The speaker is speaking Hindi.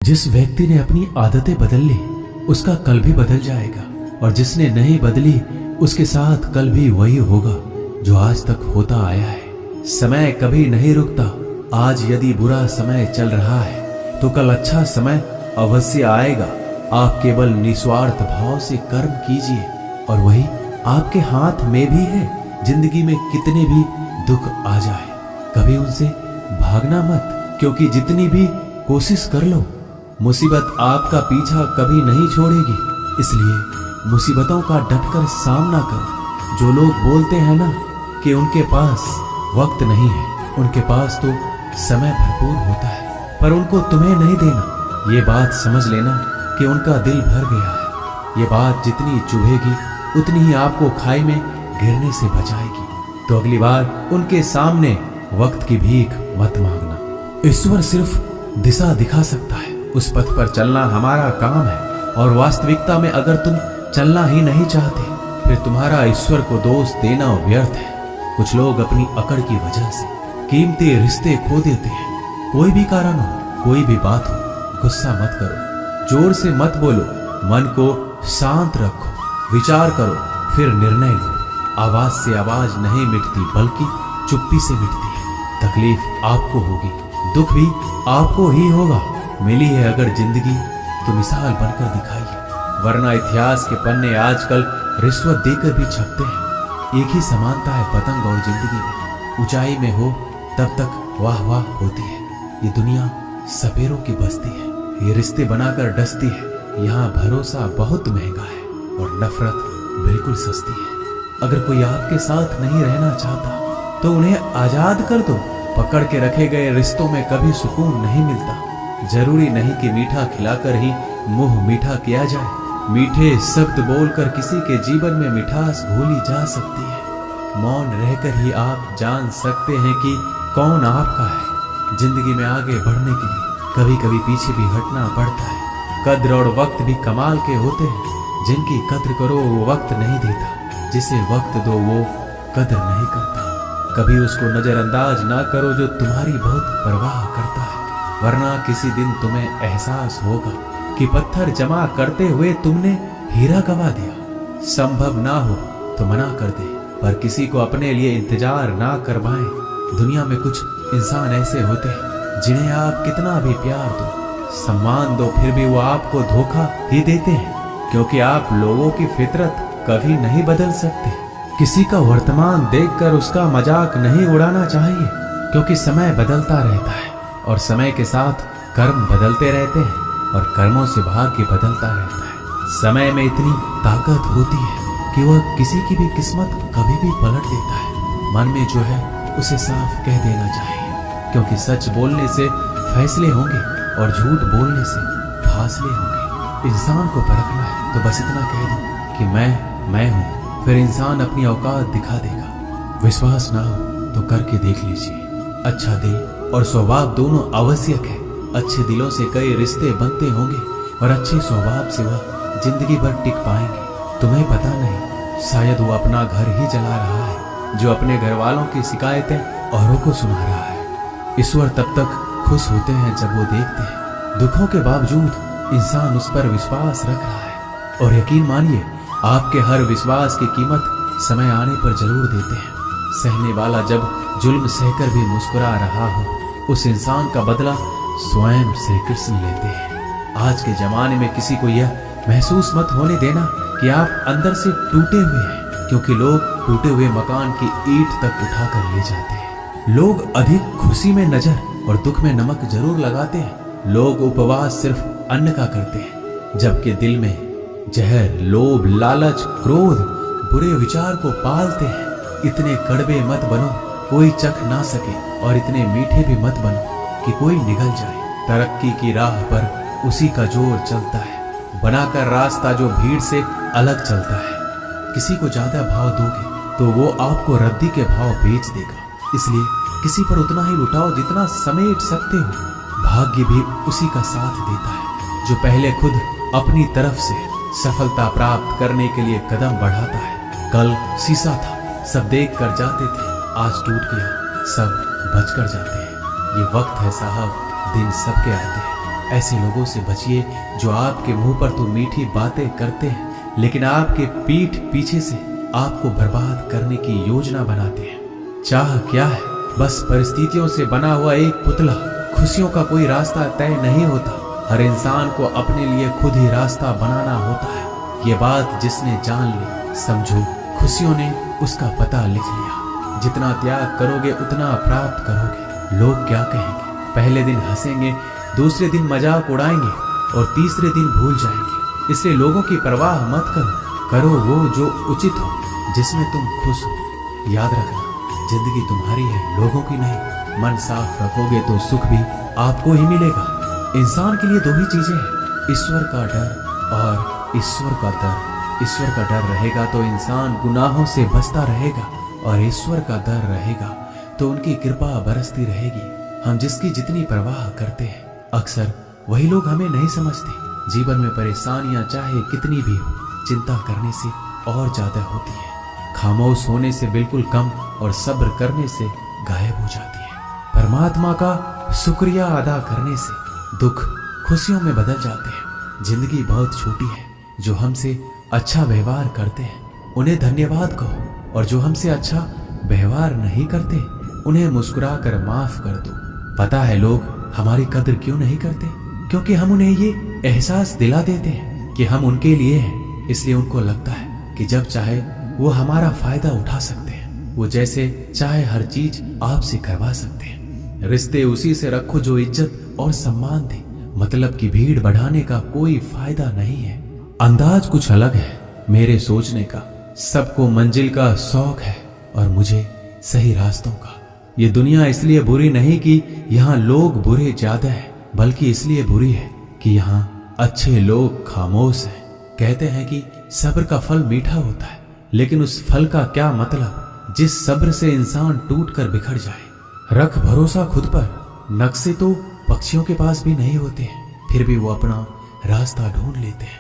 जिस व्यक्ति ने अपनी आदतें बदल ली उसका कल भी बदल जाएगा, और जिसने नहीं बदली उसके साथ कल भी वही होगा जो आज तक होता आया है। समय कभी नहीं रुकता। आज यदि बुरा समय चल रहा है तो कल अच्छा समय अवश्य आएगा। आप केवल निस्वार्थ भाव से कर्म कीजिए और वही आपके हाथ में भी है। जिंदगी में कितने भी दुख आ जाए कभी उनसे भागना मत, क्योंकि जितनी भी कोशिश कर लो मुसीबत आपका पीछा कभी नहीं छोड़ेगी। इसलिए मुसीबतों का डटकर सामना करो। जो लोग बोलते हैं ना कि उनके पास वक्त नहीं है, उनके पास तो समय भरपूर होता है, पर उनको तुम्हें नहीं देना। ये बात समझ लेना कि उनका दिल भर गया है। ये बात जितनी चुभेगी उतनी ही आपको खाई में गिरने से बचाएगी। तो अगली बार उनके सामने वक्त की भीख मत मांगना। ईश्वर सिर्फ दिशा दिखा सकता है, उस पथ पर चलना हमारा काम है। और वास्तविकता में अगर तुम चलना ही नहीं चाहते फिर तुम्हारा ईश्वर को दोष देना व्यर्थ है। कुछ लोग अपनी अकड़ की वजह से कीमती रिश्ते खो देते हैं। कोई भी कारण हो, कोई भी बात हो, गुस्सा मत करो, जोर से मत बोलो, मन को शांत रखो, विचार करो, फिर निर्णय लो। आवाज से आवाज नहीं मिटती बल्कि चुप्पी से मिटती है। तकलीफ आपको होगी, दुख भी आपको ही होगा। मिली है अगर जिंदगी तो मिसाल बनकर दिखाइए, वरना इतिहास के पन्ने आजकल रिश्वत देकर भी छपते हैं। एक ही समानता है पतंग और जिंदगी में। ऊंचाई में हो तब तक वाह वाह होती है। ये दुनिया सपेरों की बस्ती है, ये रिश्ते बनाकर डसती है। यहाँ भरोसा बहुत महंगा है और नफरत बिल्कुल सस्ती है। अगर कोई आपके साथ नहीं रहना चाहता तो उन्हें आजाद कर दो। पकड़ के रखे गए रिश्तों में कभी सुकून नहीं मिलता। जरूरी नहीं कि मीठा खिलाकर ही मुंह मीठा किया जाए। मीठे शब्द बोलकर किसी के जीवन में मिठास घोली जा सकती है। मौन रहकर ही आप जान सकते हैं कि कौन आपका है। जिंदगी में आगे बढ़ने के लिए कभी कभी पीछे भी हटना पड़ता है। कद्र और वक्त भी कमाल के होते हैं। जिनकी कद्र करो वो वक्त नहीं देता, जिसे वक्त दो वो कद्र नहीं करता। कभी उसको नजरअंदाज ना करो जो तुम्हारी बहुत परवाह करता है, वरना किसी दिन तुम्हें एहसास होगा कि पत्थर जमा करते हुए तुमने हीरा गवा दिया। संभव ना हो तो मना कर दे, पर किसी को अपने लिए इंतजार ना करवाएं। दुनिया में कुछ इंसान ऐसे होते हैं जिन्हें आप कितना भी प्यार दो, सम्मान दो, फिर भी वो आपको धोखा ही देते हैं, क्योंकि आप लोगों की फितरत कभी नहीं बदल सकते। किसी का वर्तमान देखकर उसका मजाक नहीं उड़ाना चाहिए, क्योंकि समय बदलता रहता है और समय के साथ कर्म बदलते रहते हैं और कर्मों से भाग्य बदलता रहता है। समय में इतनी ताकत होती है कि वह किसी की भी किस्मत कभी भी पलट देता है। मन में जो है उसे साफ कह देना चाहिए, क्योंकि सच बोलने से फैसले होंगे और झूठ बोलने से फासले होंगे। इंसान को परखना है तो बस इतना कह दो कि मैं हूं, फिर इंसान अपनी औकात दिखा देगा। विश्वास ना हो तो करके देख लीजिए। अच्छा दिल और स्वभाव दोनों आवश्यक है। अच्छे दिलों से कई रिश्ते बनते होंगे और अच्छे स्वभाव से वह जिंदगी भर टिक पाएंगे। तुम्हें पता नहीं, शायद वो अपना घर ही जला रहा है जो अपने घर वालों की शिकायतें औरों को सुना रहा है। ईश्वर तब तक खुश होते हैं जब वो देखते हैं दुखों के बावजूद इंसान उस पर विश्वास रख रहा है। और यकीन मानिए, आपके हर विश्वास की कीमत समय आने पर जरूर देते हैं। सहने वाला जब जुल्म सहकर भी मुस्कुरा रहा हो, उस इंसान का बदला स्वयं श्री कृष्ण लेते हैं। आज के जमाने में किसी को यह महसूस मत होने देना कि आप अंदर से टूटे हुए हैं, क्योंकि लोग टूटे हुए मकान की ईंट तक उठाकर ले जाते हैं। लोग अधिक खुशी में नजर और दुख में नमक जरूर लगाते हैं। लोग उपवास सिर्फ अन्न का करते हैं, जबकि दिल में जहर, लोभ, लालच, क्रोध, बुरे विचार को पालते हैं। इतने कड़वे मत बनो कोई चख ना सके, और इतने मीठे भी मत बनो कि कोई निगल जाए। तरक्की की राह पर उसी का जोर चलता है, बनाकर रास्ता जो भीड़ से अलग चलता है। किसी को ज्यादा भाव दोगे तो वो आपको रद्दी के भाव बेच देगा। इसलिए किसी पर उतना ही लुटाओ जितना समेट सकते हो। भाग्य भी उसी का साथ देता है जो पहले खुद अपनी तरफ से सफलता प्राप्त करने के लिए कदम बढ़ाता है। कल शीशा था, सब देख कर जाते थे, आज टूट गया, सब बच कर जाते हैं। ये वक्त है साहब, दिन सबके आते हैं, ऐसे लोगों से बचिए जो आपके मुंह पर तो मीठी बातें करते हैं, लेकिन आपके पीठ पीछे से आपको बर्बाद करने की योजना बनाते हैं। चाह क्या है? बस परिस्थितियों से बना हुआ एक पुतला। खुशियों का कोई रास्ता तय नहीं होता, हर इंसान को अपने लिए खुद ही रास्ता बनाना होता है। ये बात जिसने जान ली, समझो खुशियों ने उसका पता लिख लिया। जितना त्याग करोगे उतना प्राप्त करोगे। लोग क्या कहेंगे? पहले दिन हंसेंगे, दूसरे दिन मजाक उड़ाएंगे और तीसरे दिन भूल जाएंगे। इसलिए लोगों की परवाह मत करो, करो वो जो उचित हो, जिसमें तुम खुश हो। याद रखना, जिंदगी तुम्हारी है, लोगों की नहीं। मन साफ रखोगे तो सुख भी आपको ही मिलेगा। इंसान के लिए दो ही चीजें हैं, ईश्वर का डर और ईश्वर का डर। ईश्वर का डर रहेगा तो इंसान गुनाहों से बचता रहेगा, और ईश्वर का डर रहेगा तो उनकी कृपा बरसती रहेगी। हम जिसकी जितनी परवाह करते हैं, अक्सर वही लोग हमें नहीं समझते। जीवन में परेशानियां चाहे कितनी भी हो, चिंता करने से और ज्यादा होती है। खामोश होने से बिल्कुल कम और सब्र करने से गायब हो जाती है। परमात्मा का शुक्रिया अदा करने से दुख खुशियों में बदल जाते हैं। जिंदगी बहुत छोटी है। जो हमसे अच्छा व्यवहार करते हैं उन्हें धन्यवाद कहो, और जो हमसे अच्छा व्यवहार नहीं करते उन्हें मुस्कुरा कर माफ कर दो। पता है लोग हमारी कदर क्यों नहीं करते? क्योंकि हम उन्हें ये एहसास दिला देते हैं कि हम उनके लिए हैं। इसलिए उनको लगता है कि जब चाहे वो हमारा फायदा उठा सकते हैं। वो जैसे चाहे हर चीज आपसे करवा सकते हैं। रिश्ते उसी से रखो जो इज्जत और सम्मान दे। मतलब की भीड़ बढ़ाने का कोई फायदा नहीं है। अंदाज कुछ अलग है मेरे सोचने का। सबको मंजिल का शौक है और मुझे सही रास्तों का। ये दुनिया इसलिए बुरी नहीं कि यहाँ लोग बुरे ज्यादा हैं, बल्कि इसलिए बुरी है कि यहाँ अच्छे लोग खामोश हैं। कहते हैं कि सब्र का फल मीठा होता है, लेकिन उस फल का क्या मतलब जिस सब्र से इंसान टूट कर बिखर जाए। रख भरोसा खुद पर। नक्शे तो पक्षियों के पास भी नहीं होते हैं, फिर भी वो अपना रास्ता ढूंढ लेते हैं।